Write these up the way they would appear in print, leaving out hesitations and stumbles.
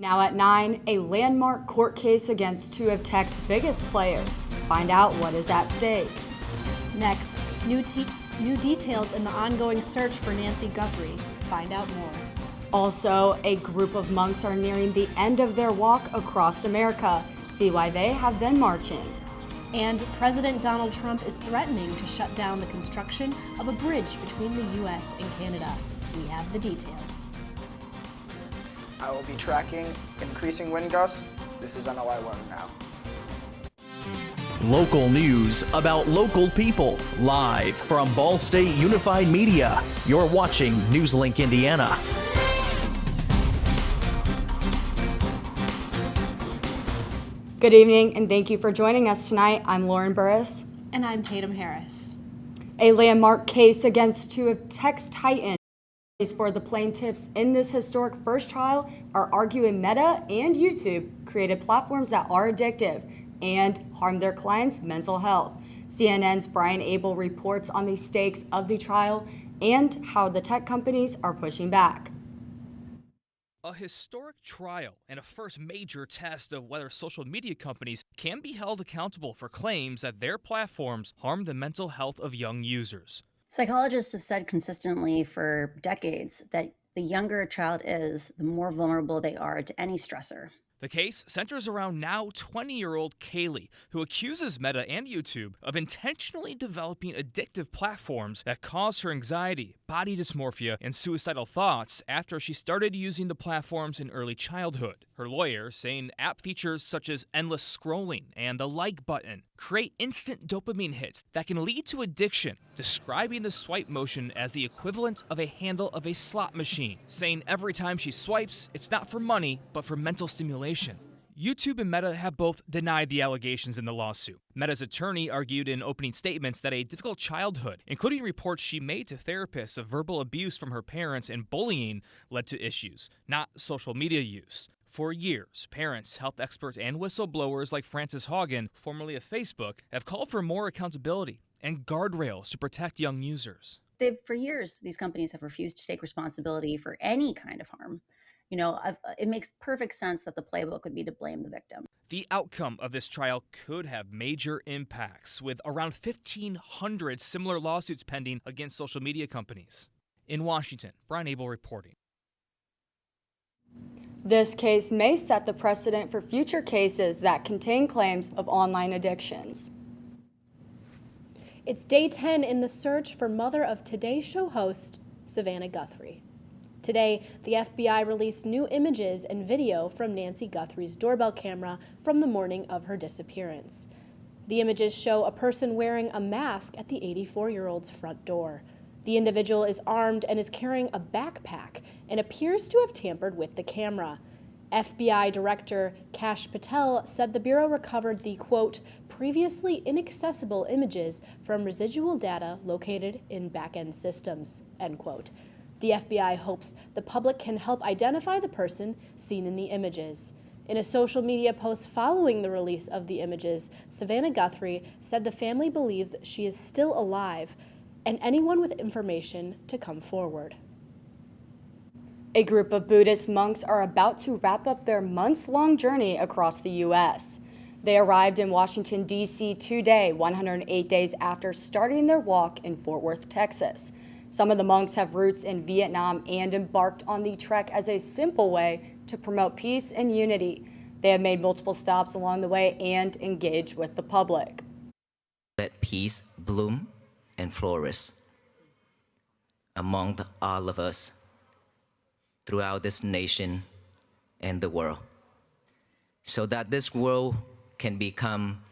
Now at 9, a landmark court case against two of tech's biggest players. Find out what is at stake. Next, new details in the ongoing search for Nancy Guthrie. Find out more. Also, a group of monks are nearing the end of their walk across America. See why they have been marching. And President Donald Trump is threatening to shut down the construction of a bridge between the U.S. and Canada. We have the details. I will be tracking increasing wind gusts. This is NLI Weather Now. Local news about local people, live from Ball State Unified Media. You're watching NewsLink Indiana. Good evening, and thank you for joining us tonight. I'm Lauren Burris. And I'm Tatum Harris. A landmark case against two of tech's titans for the plaintiffs in this historic first trial are arguing Meta and YouTube created platforms that are addictive and harm their clients' mental health. CNN's Brian Abel reports on the stakes of the trial and how the tech companies are pushing back. A historic trial and a first major test of whether social media companies can be held accountable for claims that their platforms harm the mental health of young users. Psychologists have said consistently for decades that the younger a child is, the more vulnerable they are to any stressor. The case centers around now 20-year-old Kaylee, who accuses Meta and YouTube of intentionally developing addictive platforms that cause her anxiety, body dysmorphia, and suicidal thoughts after she started using the platforms in early childhood. Her lawyer saying app features such as endless scrolling and the like button create instant dopamine hits that can lead to addiction, describing the swipe motion as the equivalent of a handle of a slot machine, saying every time she swipes, it's not for money, but for mental stimulation. YouTube and Meta have both denied the allegations in the lawsuit. Meta's attorney argued in opening statements that a difficult childhood, including reports she made to therapists of verbal abuse from her parents and bullying, led to issues, not social media use. For years, parents, health experts, and whistleblowers like Frances Haugen, formerly of Facebook, have called for more accountability and guardrails to protect young users. For years, these companies have refused to take responsibility for any kind of harm. It makes perfect sense that the playbook would be to blame the victim. The outcome of this trial could have major impacts, with around 1,500 similar lawsuits pending against social media companies. In Washington, Brian Abel reporting. This case may set the precedent for future cases that contain claims of online addictions. It's day 10 in the search for mother of Today Show host Savannah Guthrie. Today, the FBI released new images and video from Nancy Guthrie's doorbell camera from the morning of her disappearance. The images show a person wearing a mask at the 84-year-old's front door. The individual is armed and is carrying a backpack and appears to have tampered with the camera. FBI Director Kash Patel said the Bureau recovered the, quote, previously inaccessible images from residual data located in back-end systems, end quote. The FBI hopes the public can help identify the person seen in the images. In a social media post following the release of the images, Savannah Guthrie said the family believes she is still alive and anyone with information to come forward. A group of Buddhist monks are about to wrap up their months-long journey across the U.S. They arrived in Washington, D.C. today, 108 days after starting their walk in Fort Worth, Texas. Some of the monks have roots in Vietnam and embarked on the trek as a simple way to promote peace and unity. They have made multiple stops along the way and engaged with the public. Let peace bloom and flourish among all of us throughout this nation and the world, so that this world can become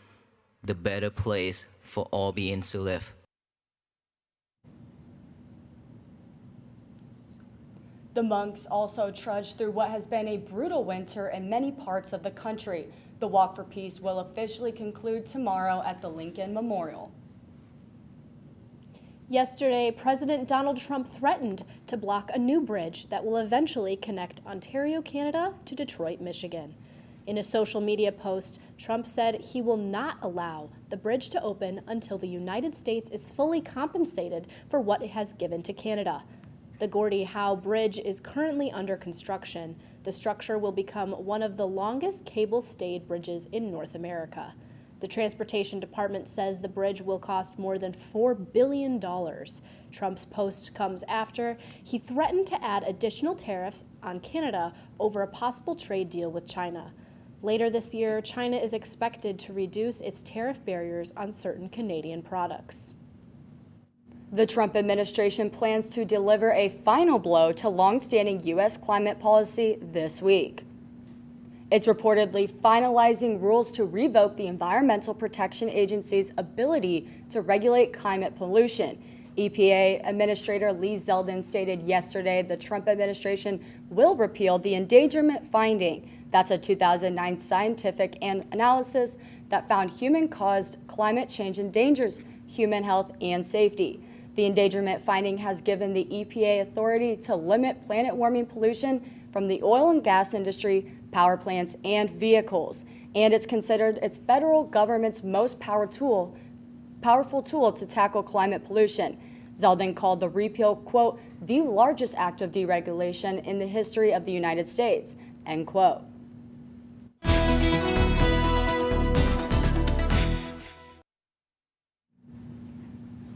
the better place for all beings to live. The monks also trudged through what has been a brutal winter in many parts of the country. The Walk for Peace will officially conclude tomorrow at the Lincoln Memorial. Yesterday, President Donald Trump threatened to block a new bridge that will eventually connect Ontario, Canada to Detroit, Michigan. In a social media post, Trump said he will not allow the bridge to open until the United States is fully compensated for what it has given to Canada. The Gordie Howe Bridge is currently under construction. The structure will become one of the longest cable-stayed bridges in North America. The Transportation Department says the bridge will cost more than $4 billion. Trump's post comes after he threatened to add additional tariffs on Canada over a possible trade deal with China. Later this year, China is expected to reduce its tariff barriers on certain Canadian products. The Trump administration plans to deliver a final blow to longstanding U.S. climate policy this week. It's reportedly finalizing rules to revoke the Environmental Protection Agency's ability to regulate climate pollution. EPA Administrator Lee Zeldin stated yesterday the Trump administration will repeal the endangerment finding. That's a 2009 scientific analysis that found human-caused climate change endangers human health and safety. The endangerment finding has given the EPA authority to limit planet-warming pollution from the oil and gas industry, power plants, and vehicles. And it's considered its federal government's most powerful tool to tackle climate pollution. Zeldin called the repeal, quote, the largest act of deregulation in the history of the United States, end quote.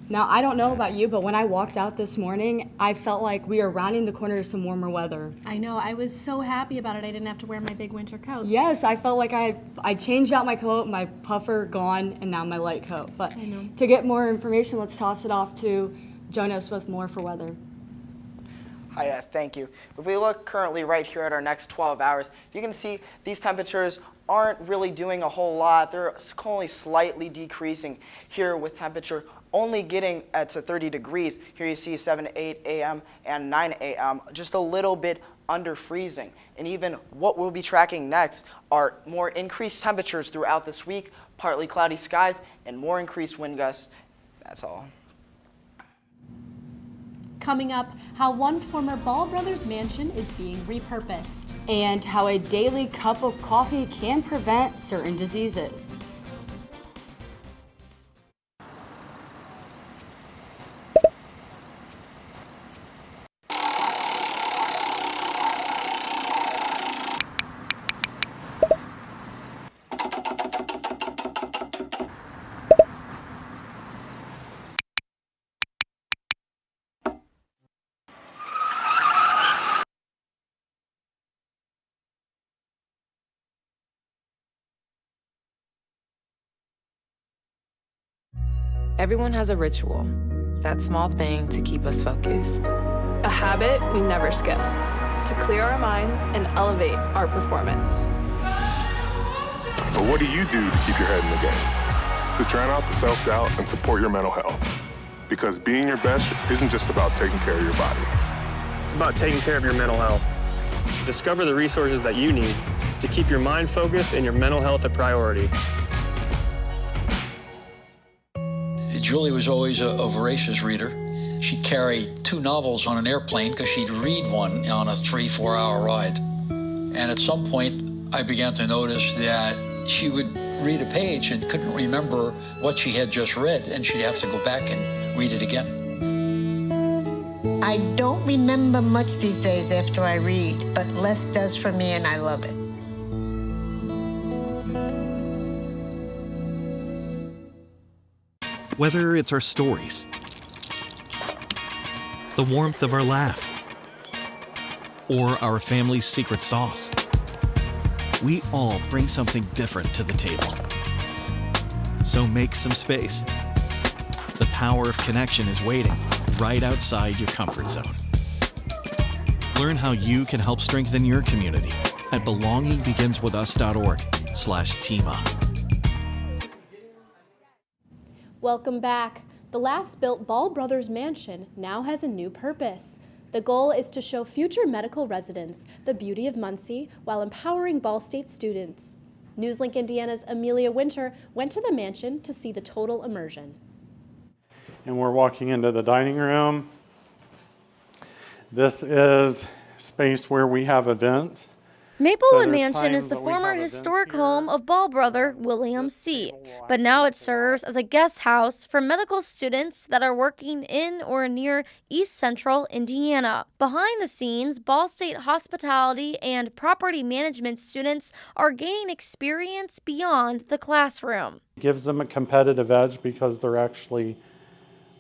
Now, I don't know about you, but when I walked out this morning, I felt like we are rounding the corner to some warmer weather. I know, I was so happy about it. I didn't have to wear my big winter coat. Yes, I felt like I changed out my coat, my puffer gone, and now my light coat. But to get more information, let's toss it off to Jonas with more for weather. Hi, thank you. If we look currently right here at our next 12 hours, you can see these temperatures aren't really doing a whole lot. They're only slightly decreasing here with temperature only getting to 30 degrees. Here you see 7 to 8 a.m. and 9 a.m. just a little bit under freezing. And even what we'll be tracking next are more increased temperatures throughout this week, partly cloudy skies, and more increased wind gusts. That's all. Coming up, how one former Ball Brothers mansion is being repurposed. And how a daily cup of coffee can prevent certain diseases. Everyone has a ritual, that small thing to keep us focused. A habit we never skip, to clear our minds and elevate our performance. But what do you do to keep your head in the game? To drown out the self-doubt and support your mental health. Because being your best isn't just about taking care of your body. It's about taking care of your mental health. Discover the resources that you need to keep your mind focused and your mental health a priority. Julie was always a voracious reader. She carried 2 novels on an airplane because she'd read one on a 3-4 hour ride. And at some point, I began to notice that she would read a page and couldn't remember what she had just read, and she'd have to go back and read it again. I don't remember much these days after I read, but less does for me, and I love it. Whether it's our stories, the warmth of our laugh, or our family's secret sauce, we all bring something different to the table. So make some space. The power of connection is waiting right outside your comfort zone. Learn how you can help strengthen your community at belongingbeginswithus.org/teamup. Welcome back. The last built Ball Brothers mansion now has a new purpose. The goal is to show future medical residents the beauty of Muncie while empowering Ball State students. NewsLink Indiana's Amelia Winter went to the mansion to see the total immersion. And we're walking into the dining room. This is space where we have events. Maplewood Mansion is the former historic home of Ball brother William C., but now it serves as a guest house for medical students that are working in or near East Central Indiana. Behind the scenes, Ball State hospitality and property management students are gaining experience beyond the classroom. It gives them a competitive edge because they're actually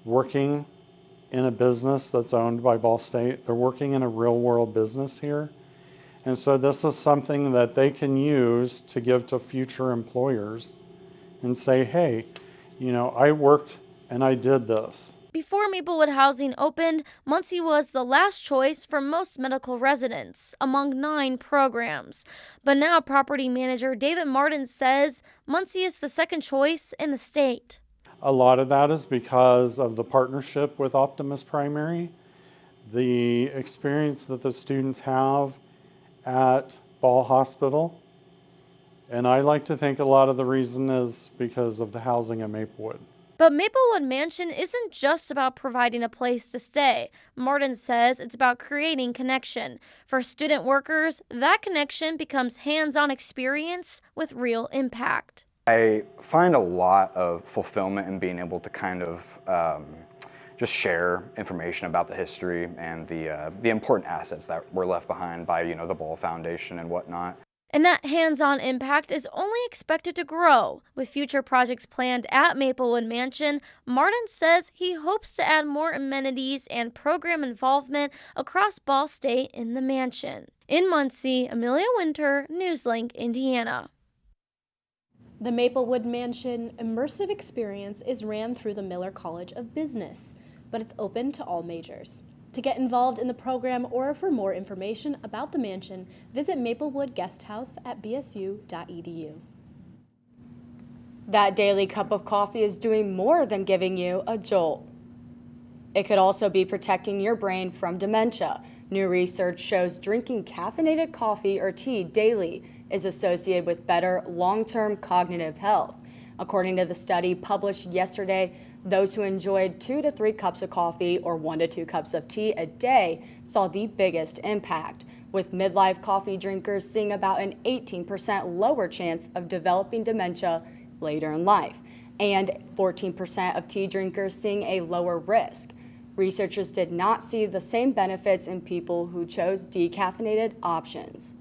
working in a business that's owned by Ball State. They're working in a real world business here. And so this is something that they can use to give to future employers and say, hey, you know, I worked and I did this. Before Maplewood Housing opened, Muncie was the last choice for most medical residents among 9 programs. But now property manager David Martin says Muncie is the second choice in the state. A lot of that is because of the partnership with Optimus Primary, the experience that the students have at Ball Hospital, and I like to think a lot of the reason is because of the housing at Maplewood. But Maplewood Mansion isn't just about providing a place to stay. Martin says it's about creating connection. For student workers, that connection becomes hands-on experience with real impact. I find a lot of fulfillment in being able to kind of just share information about the history and the important assets that were left behind by, you know, the Ball Foundation and whatnot. And that hands-on impact is only expected to grow. With future projects planned at Maplewood Mansion, Martin says he hopes to add more amenities and program involvement across Ball State in the mansion. In Muncie, Amelia Winter, NewsLink, Indiana. The Maplewood Mansion immersive experience is ran through the Miller College of Business, but it's open to all majors. To get involved in the program or for more information about the mansion, visit Maplewood Guest House at bsu.edu. That daily cup of coffee is doing more than giving you a jolt. It could also be protecting your brain from dementia. New research shows drinking caffeinated coffee or tea daily is associated with better long-term cognitive health. According to the study published yesterday, those who enjoyed 2 to 3 cups of coffee or 1 to 2 cups of tea a day saw the biggest impact, with midlife coffee drinkers seeing about an 18% lower chance of developing dementia later in life, and 14% of tea drinkers seeing a lower risk. Researchers did not see the same benefits in people who chose decaffeinated options.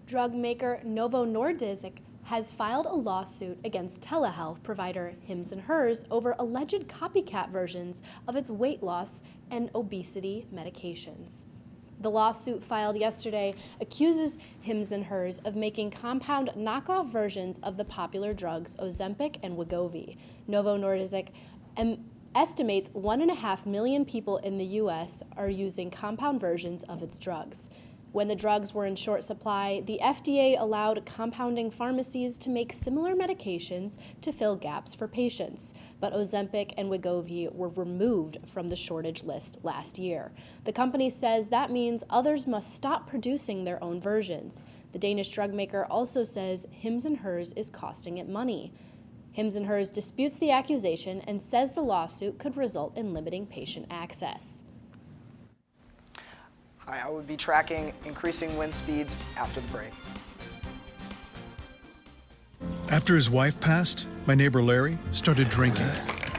Drug maker Novo Nordisk has filed a lawsuit against telehealth provider Hims & Hers over alleged copycat versions of its weight loss and obesity medications. The lawsuit filed yesterday accuses Hims & Hers of making compound knockoff versions of the popular drugs Ozempic and Wegovy. Novo Nordisk estimates 1.5 million people in the U.S. are using compound versions of its drugs. When the drugs were in short supply, the FDA allowed compounding pharmacies to make similar medications to fill gaps for patients. But Ozempic and Wegovy were removed from the shortage list last year. The company says that means others must stop producing their own versions. The Danish drug maker also says Hims & Hers is costing it money. Hims & Hers disputes the accusation and says the lawsuit could result in limiting patient access. Hi, I will be tracking increasing wind speeds after the break. After his wife passed, my neighbor Larry started drinking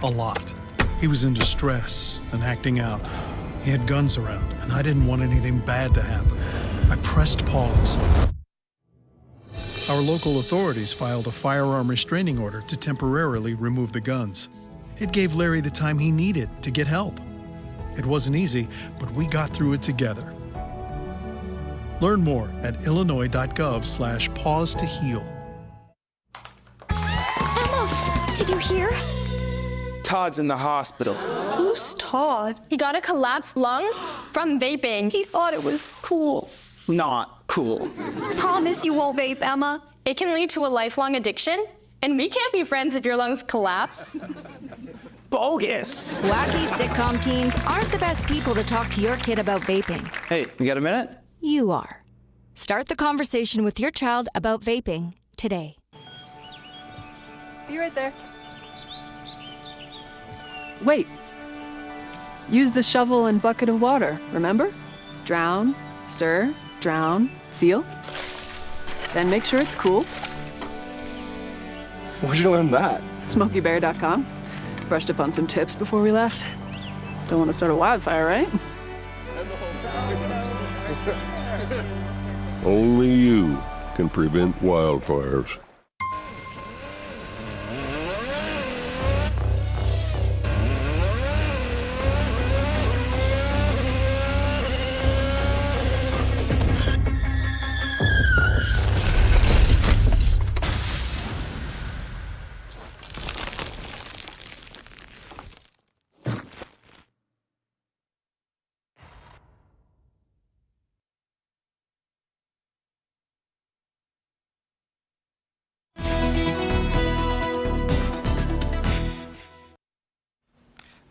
a lot. He was in distress and acting out. He had guns around, and I didn't want anything bad to happen. I pressed pause. Our local authorities filed a firearm restraining order to temporarily remove the guns. It gave Larry the time he needed to get help. It wasn't easy, but we got through it together. Learn more at illinois.gov/pause to heal. Emma, did you hear? Todd's in the hospital. Who's Todd? He got a collapsed lung from vaping. He thought it was cool. Not cool. Promise you won't vape, Emma. It can lead to a lifelong addiction, and we can't be friends if your lungs collapse. Bogus. Wacky sitcom teens aren't the best people to talk to your kid about vaping. Hey, you got a minute? You are. Start the conversation with your child about vaping today. Be right there. Wait. Use the shovel and bucket of water, remember? Drown, stir, drown, Feel? Then make sure it's cool. Where'd you learn that? SmokeyBear.com. Brushed up on some tips before we left. Don't want to start a wildfire, right? Only you can prevent wildfires.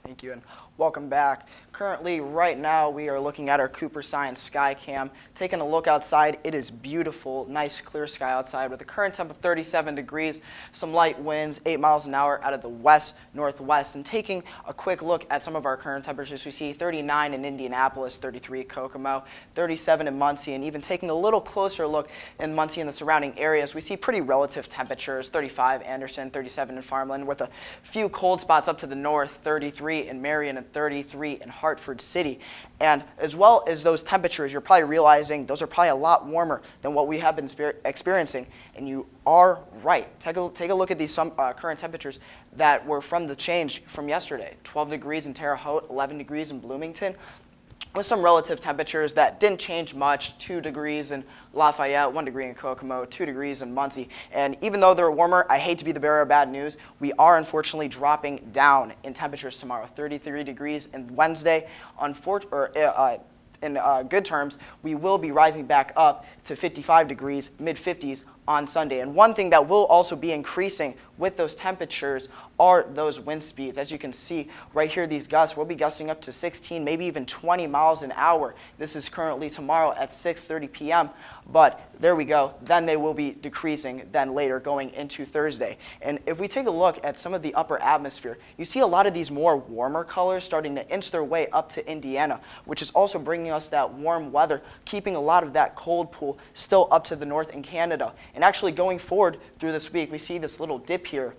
Thank you, and welcome back. Currently, right now, we are looking at our Cooper Science Skycam. Taking a look outside, it is beautiful, nice clear sky outside with a current temp of 37 degrees, some light winds, 8 miles an hour out of the west-northwest. And taking a quick look at some of our current temperatures, we see 39 in Indianapolis, 33 at Kokomo, 37 in Muncie, and even taking a little closer look in Muncie and the surrounding areas, we see pretty relative temperatures, 35 Anderson, 37 in Farmland, with a few cold spots up to the north, 33 in Marion and 33 in Hartford City. And as well as those temperatures, you're probably realizing those are probably a lot warmer than what we have been experiencing. And you are right. Take a look at these current temperatures that were from the change from yesterday. 12 degrees in Terre Haute, 11 degrees in Bloomington, with some relative temperatures that didn't change much. 2 degrees in Lafayette, 1 degree in Kokomo, 2 degrees in Muncie. And even though they're warmer, I hate to be the bearer of bad news, we are unfortunately dropping down in temperatures tomorrow. 33 degrees in Wednesday. In good terms, we will be rising back up to 55 degrees, mid-50s on Sunday. And one thing that will also be increasing with those temperatures are those wind speeds. As you can see right here, these gusts will be gusting up to 16, maybe even 20 miles an hour. This is currently tomorrow at 6:30 p.m. But there we go. Then they will be decreasing then later going into Thursday. And if we take a look at some of the upper atmosphere, you see a lot of these more warmer colors starting to inch their way up to Indiana, which is also bringing us that warm weather, keeping a lot of that cold pool still up to the north in Canada. And actually going forward through this week, we see this little dip here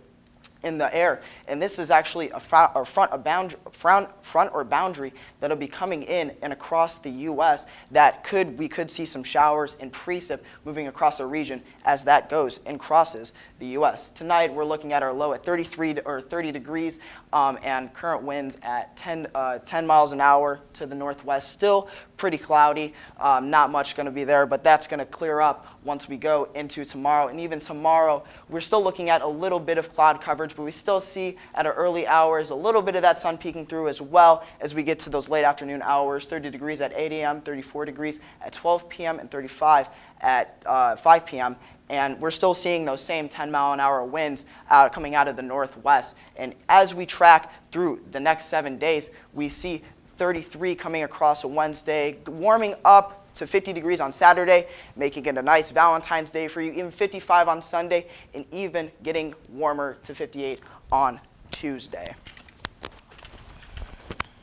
in the air, and this is actually a front or boundary that'll be coming in and across the U.S. that we could see some showers and precip moving across the region as that goes and crosses the U.S. Tonight we're looking at our low at 33 or 30 degrees and current winds at 10 miles an hour to the northwest. Still pretty cloudy, not much going to be there, but that's going to clear up once we go into tomorrow. And even tomorrow, we're still looking at a little bit of cloud coverage, but we still see at our early hours a little bit of that sun peeking through as well as we get to those late afternoon hours. 30 degrees at 8 a.m., 34 degrees at 12 p.m., and 35 at 5 p.m. And we're still seeing those same 10-mile-an-hour winds coming out of the northwest. And as we track through the next 7 days, we see 33 coming across a Wednesday, warming up to 50 degrees on Saturday, making it a nice Valentine's Day for you, even 55 on Sunday, and even getting warmer to 58 on Tuesday.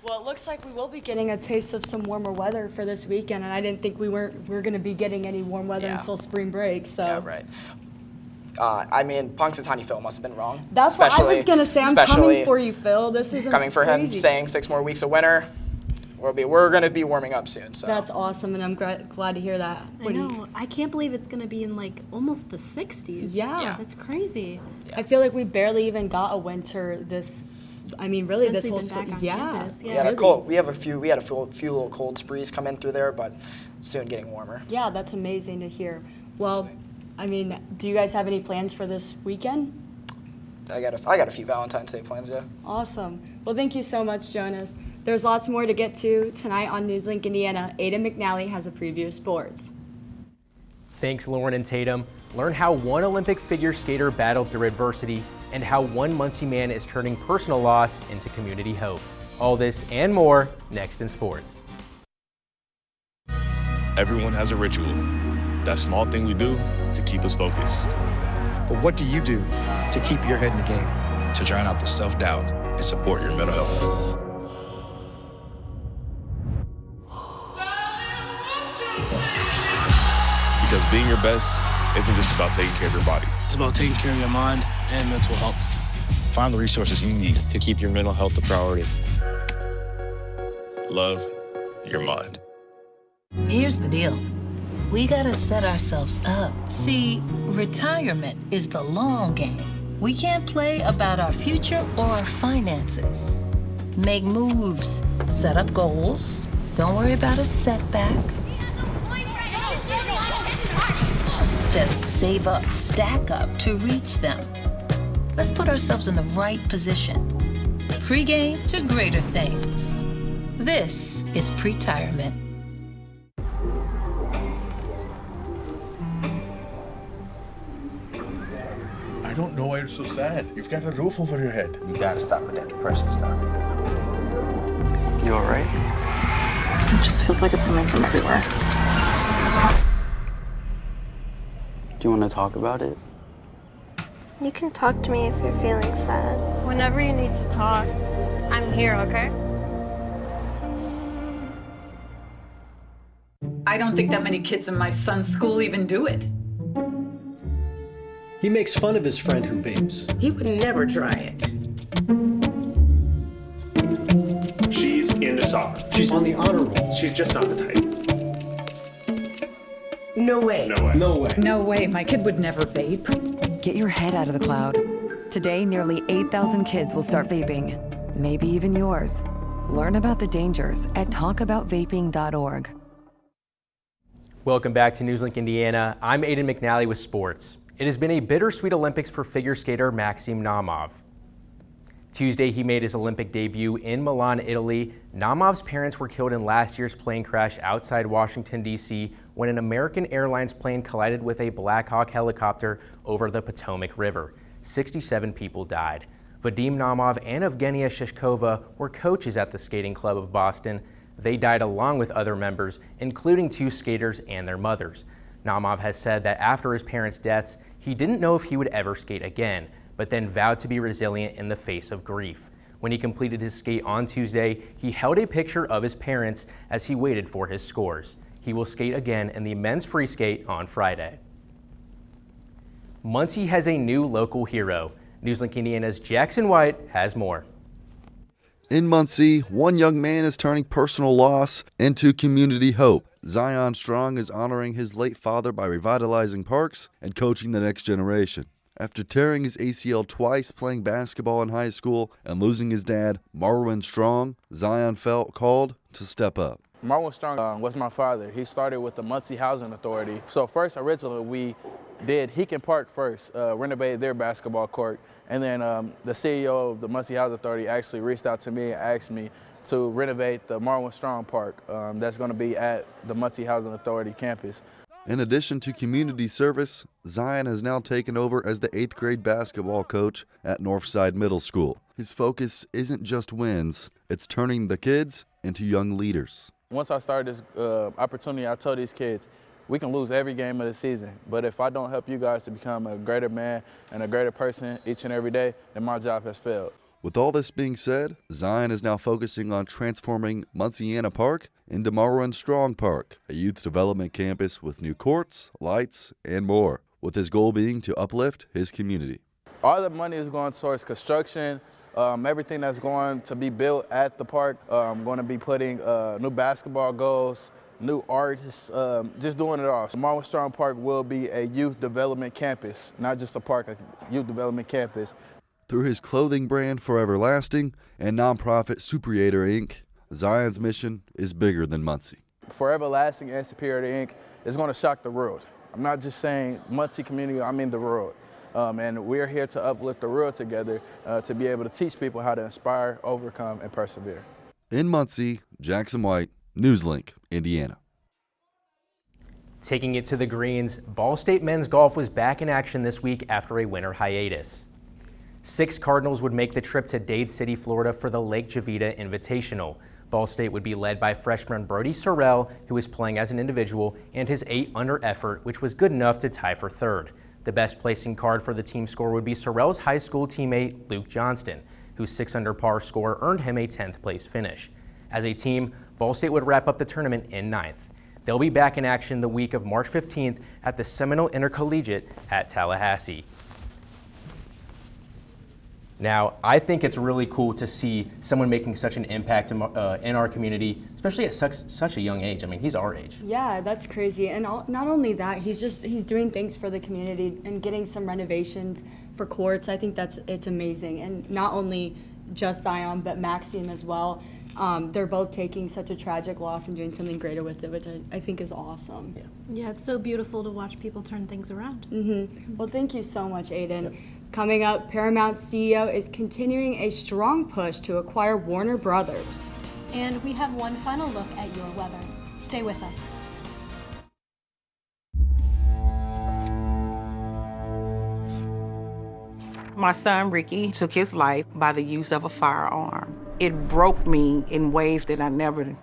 Well, it looks like we will be getting a taste of some warmer weather for this weekend, and I didn't think we were going to be getting any warm weather until spring break. So. Yeah, right. I mean, Punxsutawney Phil must have been wrong. That's what I was going to say. I'm coming for you, Phil. This isn't coming for crazy. him, saying 6 more weeks of winter. We're going to be warming up soon. So that's awesome, and I'm glad to hear that. I know. I can't believe it's going to be in like almost the 60s. Yeah. That's crazy. Yeah. I feel like we barely even got a winter this. I mean, really, Since this whole we've been back on campus, we had a few little cold sprees come in through there, but soon getting warmer. Yeah, that's amazing to hear. Well, I mean, do you guys have any plans for this weekend? I got a few Valentine's Day plans, yeah. Awesome. Well, thank you so much, Jonas. There's lots more to get to tonight on NewsLink Indiana. Aiden McNally has a preview of sports. Thanks, Lauren and Tatum. Learn how one Olympic figure skater battled through adversity and how one Muncie man is turning personal loss into community hope. All this and more next in sports. Everyone has a ritual, that small thing we do to keep us focused. But what do you do to keep your head in the game? To drown out the self-doubt and support your mental health. Because being your best isn't just about taking care of your body. It's about taking care of your mind and mental health. Find the resources you need to keep your mental health a priority. Love your mind. Here's the deal. We gotta set ourselves up. See, retirement is the long game. We can't play about our future or our finances. Make moves, set up goals. Don't worry about a setback. Just save up, stack up to reach them. Let's put ourselves in the right position. Pre-game to greater things. This is pre-tirement. I don't know why you're so sad. You've got a roof over your head. You gotta stop with that depressing stuff. You all right? It just feels like it's coming from everywhere. Do you want to talk about it? You can talk to me if you're feeling sad. Whenever you need to talk, I'm here, okay? I don't think that many kids in my son's school even do it. He makes fun of his friend who vapes. He would never try it. She's into soccer. She's on the honor roll. She's just not the type. No way. No way. No way. No way, my kid would never vape. Get your head out of the cloud. Today, nearly 8,000 kids will start vaping. Maybe even yours. Learn about the dangers at talkaboutvaping.org. Welcome back to NewsLink Indiana. I'm Aiden McNally with sports. It has been a bittersweet Olympics for figure skater Maxim Naumov. Tuesday, he made his Olympic debut in Milan, Italy. Naumov's parents were killed in last year's plane crash outside Washington, D.C. when an American Airlines plane collided with a Black Hawk helicopter over the Potomac River. 67 people died. Vadim Naumov and Evgenia Shishkova were coaches at the Skating Club of Boston. They died along with other members, including 2 skaters and their mothers. Naumov has said that after his parents' deaths, he didn't know if he would ever skate again, but then vowed to be resilient in the face of grief. When he completed his skate on Tuesday, he held a picture of his parents as he waited for his scores. He will skate again in the men's free skate on Friday. Muncie has a new local hero. NewsLink Indiana's Jackson White has more. In Muncie, one young man is turning personal loss into community hope. Zion Strong is honoring his late father by revitalizing parks and coaching the next generation. After tearing his ACL twice playing basketball in high school and losing his dad, Marwin Strong, Zion felt called to step up. Marwin Strong was my father. He started with the Muncie Housing Authority. So first, originally, we did Heacon Park first, renovated their basketball court. And then the CEO of the Muncie Housing Authority actually reached out to me and asked me to renovate the Marwin Strong Park that's going to be at the Muncie Housing Authority campus. In addition to community service, Zion has now taken over as the 8th grade basketball coach at Northside Middle School. His focus isn't just wins, it's turning the kids into young leaders. Once I started this opportunity, I told these kids, we can lose every game of the season, but if I don't help you guys to become a greater man and a greater person each and every day, then my job has failed. With all this being said, Zion is now focusing on transforming Munciana Park into Marwin Strong Park, a youth development campus with new courts, lights, and more, with his goal being to uplift his community. All the money is going towards construction, everything that's going to be built at the park. I'm going to be putting new basketball goals, new artists, just doing it all. So Marwin Strong Park will be a youth development campus, not just a park, a youth development campus. Through his clothing brand Forever Lasting and nonprofit Superior Inc., Zion's mission is bigger than Muncie. Forever Lasting and Superior Inc. is going to shock the world. I'm not just saying Muncie community, I mean the world. And we're here to uplift the world together to be able to teach people how to inspire, overcome, and persevere. In Muncie, Jackson White, NewsLink, Indiana. Taking it to the greens, Ball State men's golf was back in action this week after a winter hiatus. 6 Cardinals would make the trip to Dade City, Florida for the Lake Javita Invitational. Ball State would be led by freshman Brody Sorrell, who is playing as an individual, and his 8-under effort, which was good enough to tie for 3rd. The best placing card for the team score would be Sorrell's high school teammate Luke Johnston, whose 6-under par score earned him a 10th place finish. As a team, Ball State would wrap up the tournament in 9th. They'll be back in action the week of March 15th at the Seminole Intercollegiate at Tallahassee. Now, I think it's really cool to see someone making such an impact in our community, especially at such a young age. I mean, he's our age. Yeah, that's crazy. And not only that, he's doing things for the community and getting some renovations for courts. I think it's amazing. And not only just Zion, but Maxime as well. They're both taking such a tragic loss and doing something greater with it, which I think is awesome. Yeah, it's so beautiful to watch people turn things around. Well, thank you so much, Aiden. Coming up, Paramount CEO is continuing a strong push to acquire Warner Brothers. And we have one final look at your weather. Stay with us. My son, Ricky, took his life by the use of a firearm. It broke me in ways that I never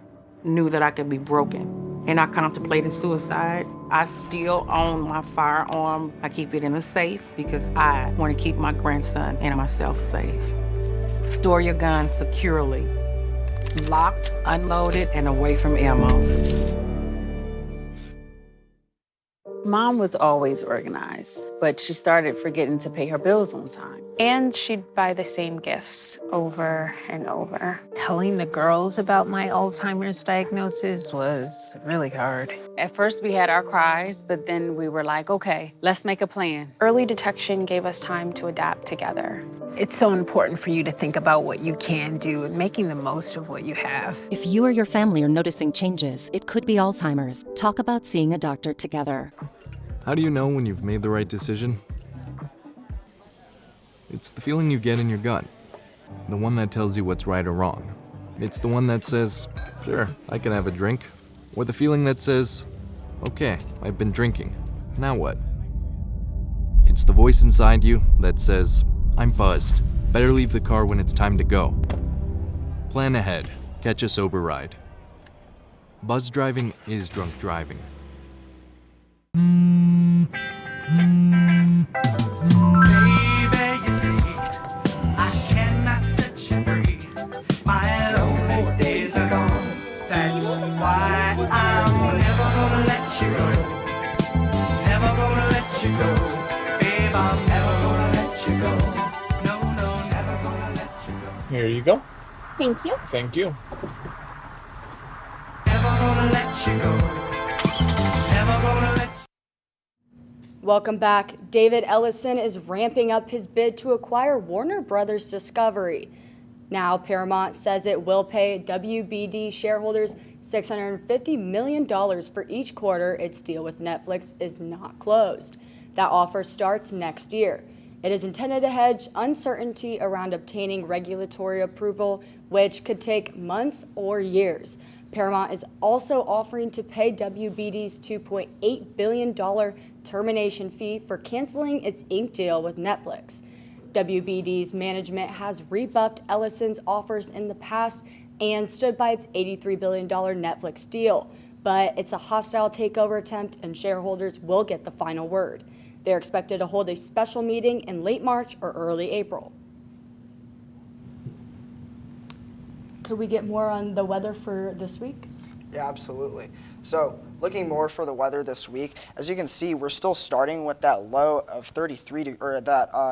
knew that I could be broken. And I contemplated suicide. I still own my firearm. I keep it in a safe because I want to keep my grandson and myself safe. Store your gun securely, locked, unloaded, and away from ammo. Mom was always organized, but she started forgetting to pay her bills on time. And she'd buy the same gifts over and over. Telling the girls about my Alzheimer's diagnosis was really hard. At first we had our cries, but then we were like, okay, let's make a plan. Early detection gave us time to adapt together. It's so important for you to think about what you can do and making the most of what you have. If you or your family are noticing changes, it could be Alzheimer's. Talk about seeing a doctor together. How do you know when you've made the right decision? It's the feeling you get in your gut. The one that tells you what's right or wrong. It's the one that says, sure, I can have a drink. Or the feeling that says, okay, I've been drinking. Now what? It's the voice inside you that says, I'm buzzed. Better leave the car when it's time to go. Plan ahead. Catch a sober ride. Buzz driving is drunk driving. Here you go. Thank you. Thank you. Welcome back. David Ellison is ramping up his bid to acquire Warner Brothers Discovery. Now, Paramount says it will pay WBD shareholders $650 million for each quarter its deal with Netflix is not closed. That offer starts next year. It is intended to hedge uncertainty around obtaining regulatory approval, which could take months or years. Paramount is also offering to pay WBD's $2.8 billion termination fee for canceling its ink deal with Netflix. WBD's management has rebuffed Ellison's offers in the past and stood by its $83 billion Netflix deal. But it's a hostile takeover attempt and shareholders will get the final word. They're expected to hold a special meeting in late March or early April. Could we get more on the weather for this week? Yeah, absolutely. So looking more for the weather this week, as you can see, we're still starting with that low of 33,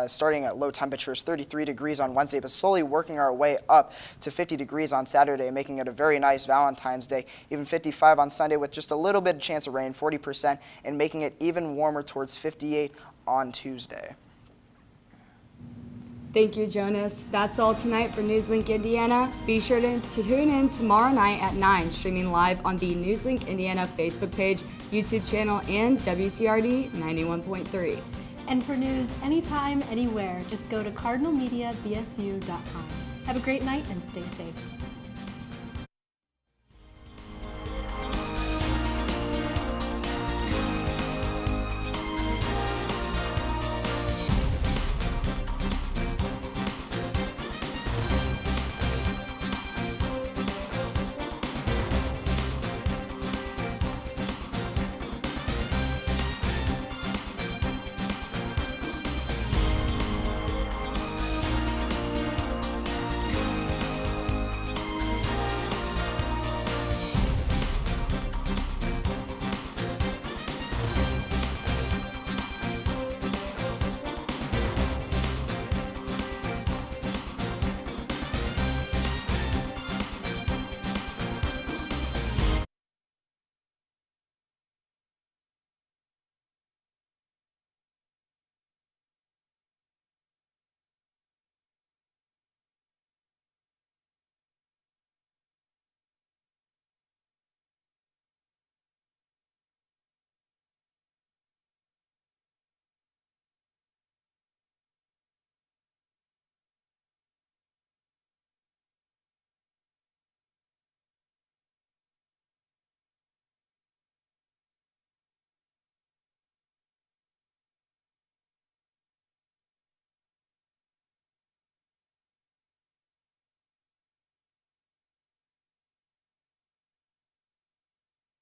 starting at low temperatures, 33 degrees on Wednesday, but slowly working our way up to 50 degrees on Saturday, making it a very nice Valentine's Day, even 55 on Sunday with just a little bit of chance of rain, 40%, and making it even warmer towards 58 on Tuesday. Thank you, Jonas. That's all tonight for NewsLink Indiana. Be sure to tune in tomorrow night at 9, streaming live on the NewsLink Indiana Facebook page, YouTube channel, and WCRD 91.3. And for news anytime, anywhere, just go to cardinalmediabsu.com. Have a great night and stay safe.